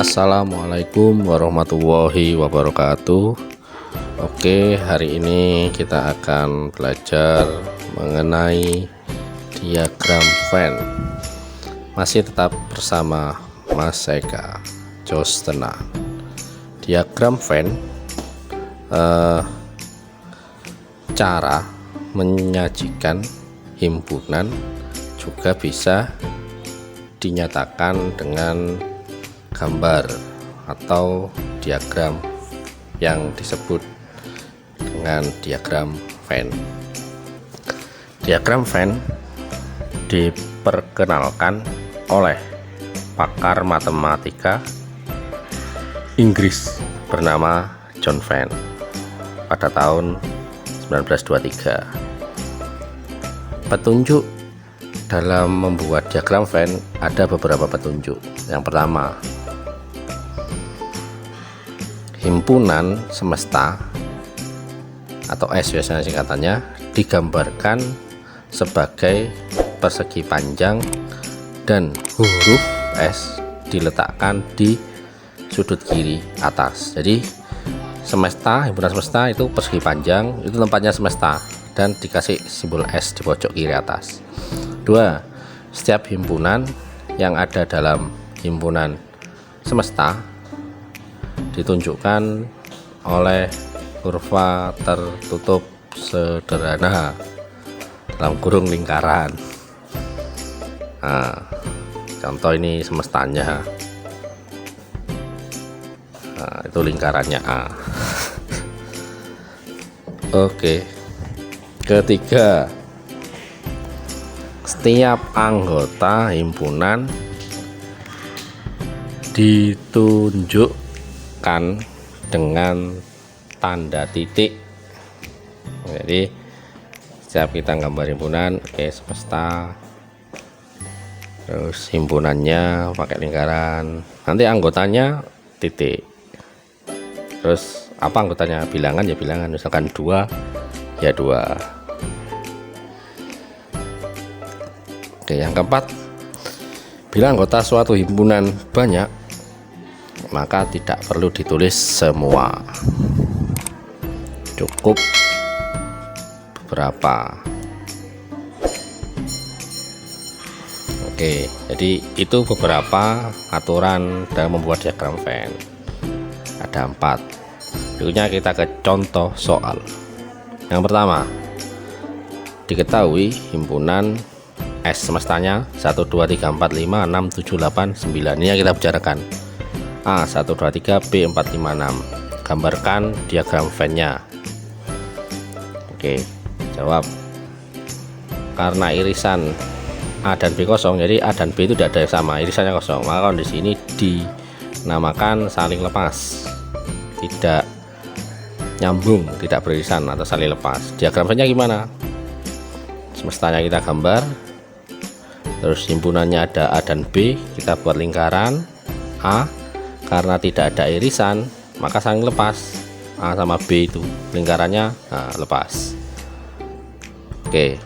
Assalamualaikum warahmatullahi wabarakatuh. Oke, hari ini kita akan belajar mengenai diagram Venn. Masih tetap bersama Mas Eka Jostena. Diagram Venn, cara menyajikan himpunan juga bisa dinyatakan dengan gambar atau diagram yang disebut dengan diagram Venn. Diagram Venn diperkenalkan oleh pakar matematika Inggris bernama John Venn pada tahun 1923. Petunjuk dalam membuat diagram Venn ada beberapa petunjuk. Yang pertama, himpunan semesta atau S biasanya singkatannya digambarkan sebagai persegi panjang dan huruf S diletakkan di sudut kiri atas. Jadi semesta, himpunan semesta itu persegi panjang, itu tempatnya semesta dan dikasih simbol S di pojok kiri atas. 2. Setiap himpunan yang ada dalam himpunan semesta ditunjukkan oleh kurva tertutup sederhana dalam kurung lingkaran. Nah, contoh ini semestanya. Nah, itu lingkarannya A. Oke. Ketiga, setiap anggota himpunan ditunjukkan dengan tanda titik. Jadi setiap kita gambar himpunan, semesta, terus himpunannya pakai lingkaran, nanti anggotanya titik. Terus apa anggotanya? Bilangan ya bilangan, misalkan 2 ya 2. Oke, yang keempat, bila anggota suatu himpunan banyak, maka tidak perlu ditulis semua, cukup beberapa. Oke, jadi itu beberapa aturan dalam membuat diagram Venn. Ada 4. Berikutnya kita ke contoh soal. Yang pertama, diketahui himpunan S semestanya 1, 2, 3, 4, 5, 6, 7, 8, 9. Ini yang kita bicarakan. A 1, 2, 3, B 4, 5, 6. Gambarkan diagram Venn-nya. Oke, jawab. Karena irisan A dan B kosong, jadi A dan B itu tidak ada yang sama, irisannya kosong. Maka kondisi ini dinamakan saling lepas, tidak nyambung, tidak beririsan atau saling lepas. Diagram Venn-nya gimana? Semestanya kita gambar, terus himpunannya ada A dan B, kita buat lingkaran A. Karena tidak ada irisan, maka saling lepas. A sama B itu lingkarannya lepas. Oke,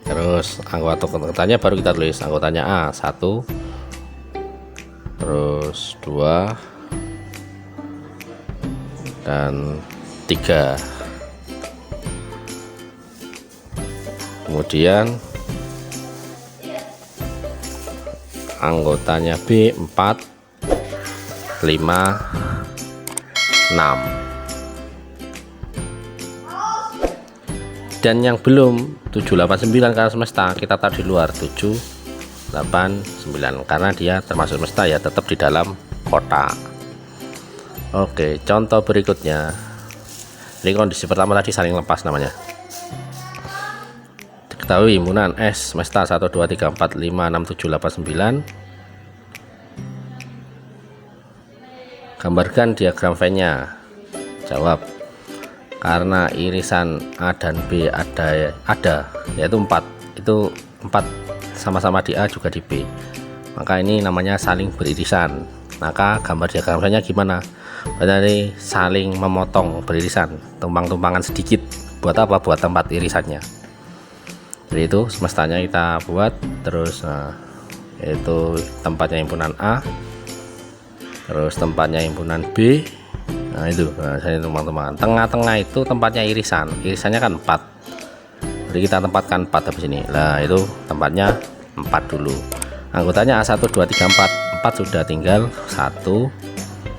terus anggotanya baru kita tulis. Anggotanya A 1, terus 2 dan 3. Kemudian anggotanya B 4, 5, 6. Dan yang belum 7, 8, 9 karena semesta kita taruh di luar. 7, 8, 9 karena dia termasuk semesta ya, tetap di dalam kotak. Oke, contoh berikutnya. Ini kondisi pertama tadi saling lepas namanya. Diketahui himpunan S semesta 1, 2, 3, 4, 5, 6, 7, 8, 9. Gambarkan diagram Venn-nya. Jawab. Karena irisan A dan B ada yaitu 4. Itu 4 sama-sama di A juga di B. Maka ini namanya saling beririsan. Maka gambar diagram Venn-nya gimana? Berarti saling memotong, beririsan, tumpang-tumpangan sedikit. Buat apa? Buat tempat irisannya. Jadi itu semestanya kita buat, terus yaitu tempatnya himpunan A, Terus tempatnya himpunan B. Nah itu, saya teman-teman. Tengah-tengah itu tempatnya irisan. Irisannya kan 4. Jadi kita tempatkan 4 habis ini. Nah itu tempatnya 4 dulu. Anggotanya A1, 2, 3, 4. 4 sudah, tinggal 1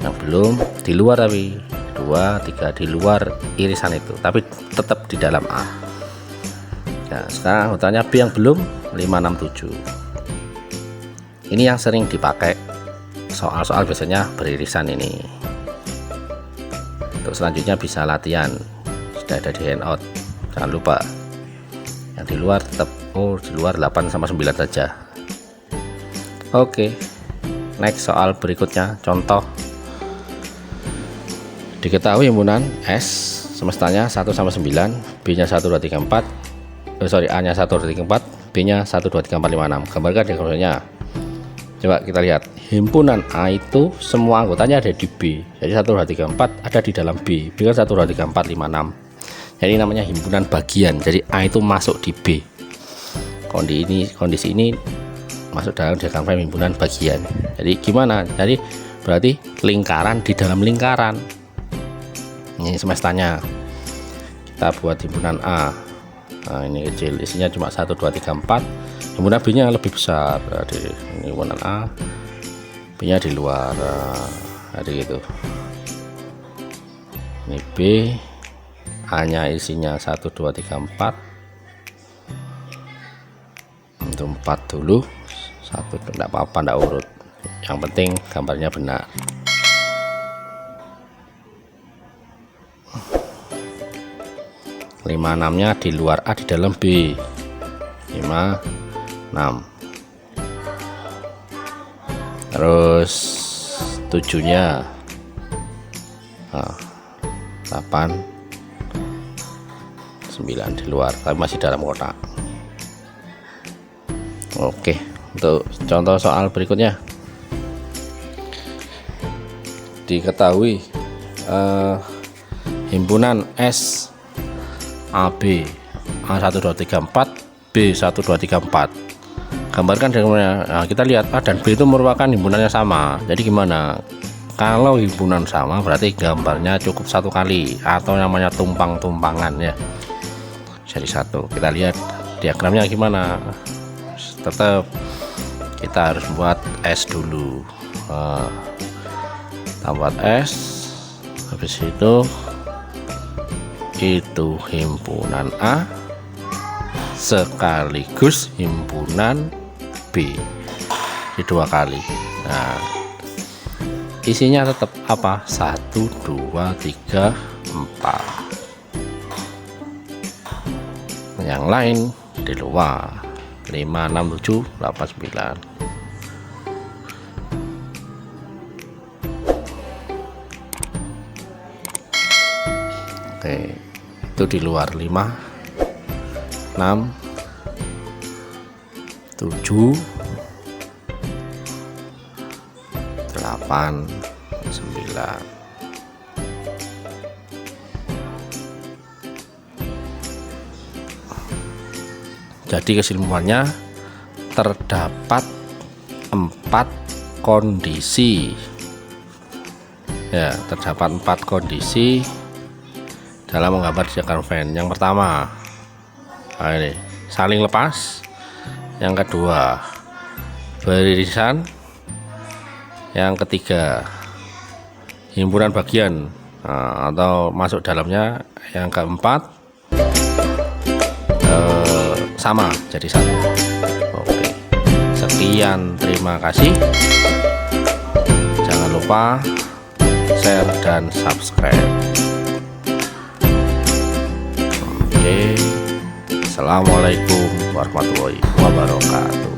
yang belum di luar, tapi 2, 3 di luar irisan itu, tapi tetap di dalam A. Nah sekarang anggotanya B yang belum 5, 6, 7. Ini yang sering dipakai soal-soal biasanya beririsan ini. Untuk selanjutnya bisa latihan, sudah ada di handout, jangan lupa. Yang di luar tetap, di luar 8 sama 9 saja. Oke, next soal berikutnya, contoh. Diketahui himpunan S semestanya 1 sama 9, B nya 1, 2, 3, 4, A nya 1, 2, 3, 4, B nya 1, 2, 3, 4, 5, 6. Gambarkan diagramnya. Coba kita lihat, himpunan A itu semua anggotanya ada di B. Jadi 1, 2, 3, 4 ada di dalam B. B kan 1, 2, 3, 4, 5, 6. Jadi namanya himpunan bagian. Jadi A itu masuk di B. Kondisi ini masuk dalam diagram frame himpunan bagian. Jadi gimana? Jadi berarti lingkaran di dalam lingkaran. Ini semestanya. Kita buat himpunan A. Nah ini kecil, isinya cuma 1, 2, 3, 4. Himpunan B nya lebih besar. Jadi ini himpunan A, B nya di luar. Jadi gitu. Ini B, A nya isinya 1, 2, 3, 4. Untuk 4 dulu. 1 tidak apa-apa, tidak urut. Yang penting gambarnya benar. Lima 6-nya di luar A, di dalam B. 5, 6. Terus 7-nya 8, 9 di luar, tapi masih dalam kotak. Oke, untuk contoh soal berikutnya. Diketahui himpunan S AB A1, 2, 3, 4, B 1, 2, 3, 4. Gambarkan diagramnya. Nah, kita lihat A dan B itu merupakan himpunannya sama. Jadi gimana? Kalau himpunan sama berarti gambarnya cukup 1 kali, atau namanya tumpang-tumpangan ya. Jadi 1. Kita lihat diagramnya gimana. Tetap kita harus buat S dulu. Kita buat S. Habis itu himpunan A sekaligus himpunan B. Di 2 kali. Nah, isinya tetap apa? 1, 2, 3, 4. Yang lain di luar. 5, 6, 7, 8, 9. Oke, itu di luar. 5, 6, 7, 8, 9. Jadi kesimpulannya terdapat 4 kondisi. Ya, terdapat 4 kondisi dalam menggambar diagram Venn. Yang pertama, ini saling lepas. Yang kedua, beririsan. Yang ketiga, himpunan bagian atau masuk dalamnya. Yang keempat, sama jadi 1. Oke, sekian, terima kasih. Jangan lupa share dan subscribe. Oke, assalamualaikum warahmatullahi wabarakatuh.